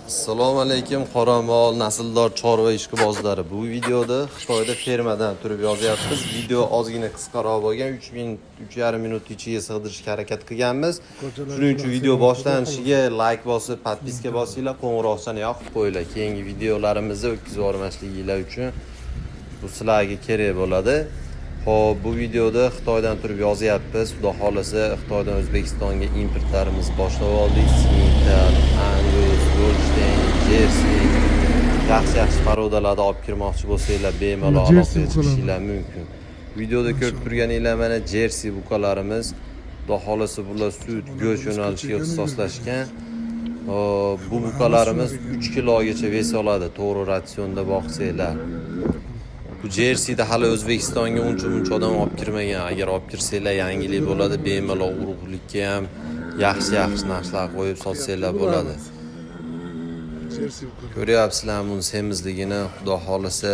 Assalomu alaykum qoramol nasldor chorva ishqibozlari. Bu videoda Xitoyda fermadan turib yozyapmiz. Video ozgina qisqaroq bo'lgan, 3,5 minut ichiga sig'dirishga harakat qilganmiz. Shuning uchun video boshlanishiga like bosib, podpiska bosinglar, qo'ng'iroqchani yoqib qo'yinglar. Keyingi videolarimizni o'tkazib yubormasliginglar uchun bu sizlarga kerak bo'ladi. Xo'p, bu videoda Xitoydan turib yozyapmiz. Xudo xolasa Xitoydan O'zbekistonga importlarimiz boshlab oldik. Simmental, Angus, Goldstein, Jersey, yaxshi parodalarni olib kirmoqchi bo'lsanglar, bemalol aloqa qilishingiz mumkin. Videoda ko'rib turganinglar mana Jersey buqalarimiz. Xudo xolasa bular sut, go'sht yo'nalishiga ixtisoslashgan. Bu buqalarimiz 3 kilogacha vес oladi, to'g'ri ratsionda boqsanglar. Bu Jerseyda hali O'zbekistonga uncha odam olib kirmagan. Agar olib kirsanglar yangilik bo'ladi, bemalol urug'likka ham yaxshi narsalar qo'yib sotsanglar bo'ladi. Ko'ryapsizlar buni semizligini. Xudo xolasa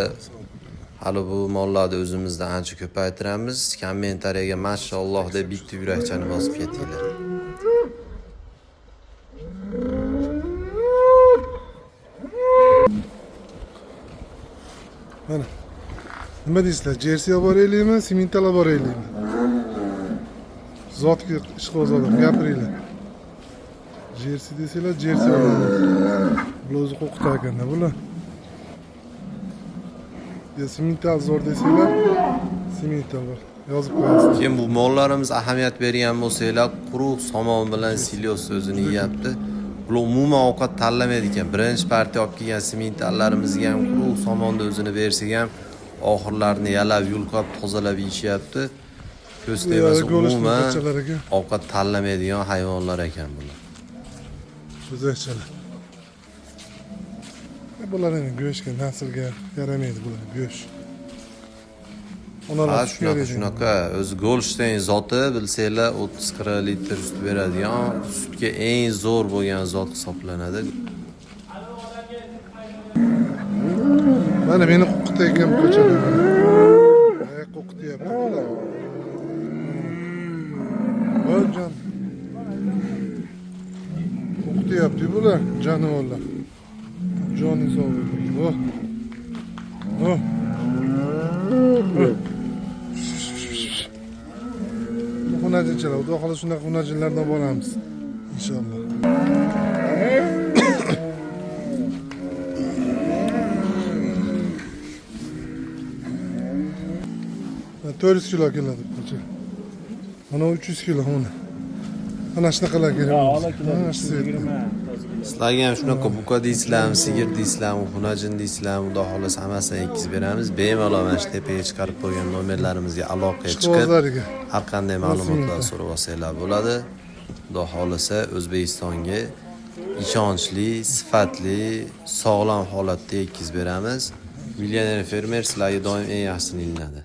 hali bu mollarni o'zimizda ancha ko'paytiramiz. Kommentariyaga mashalloh deb bitta yurakchani bosib ketinglar. Mana nima deysizlar? Jersey olib boraylikmi, Simmental olib boraylikmi? Zotga ishqibozlar gapiringlar. Jersey desanglar, Jersey olamiz. Bular o'zi qo'rqitar ekanda bular. Ya Simmental zo'r desanglar, Simmental bor. Yozib qo'yasiz. Keyin bu mollarimiz ahamiyat bergan bo'lsanglar, quruq somon bilan silyos o'zini yeyapti. Bular umuman ovqat tanlamaydi ekan. Birinchi partiya olib kelgan simmentallarimizga ham quruq somonda o'zini bersak ham oxirlarini yalab, yulqab, tozalab yeyishyapti. Ko'z tegmasa umuman ovqat tanlamaydigan hayvonlar ekan bular. O'zakchalar. Bularning go'shtga, naslga yaramaydi bular go'sht. Ha, shunaqa o'zi Goldstein zoti bilsanglar 30-40 litr sut beradigan, sutga eng zo'r bo'lgan zot hisoblanadi. Mana meni qo'rqitayotgan ko'chalar. Qo'rqityapti bular. O'ljan. Qo'rqityapti bular, jonivorlar. Joni sog'ligi. Oh. Xunajinchalar, xudo xohlasa shunaqa xunajinlardan boramiz inshaalloh. 400 kilo keladi ko'cha. Mana 300 kilo mana. Mana shunaqalar kerak. Sizlarga ham shunaqa buqa deysizlarmi, sigir deysizlarmi, xunajin deysizlarmi, xudo xolasa hammasini yetkazib beramiz. Bemalol mana shu tepaga chiqarib qo'ygan nomerlarimizga aloqaga chiqib, har qanday ma'lumotlar so'rab olsanglar bo'ladi. Xudo xolasa O'zbekistonga ishonchli, sifatli, sog'lom holatda yetkazib beramiz. Millioner fermer sizlarga doim eng yaxshisini ilinadi.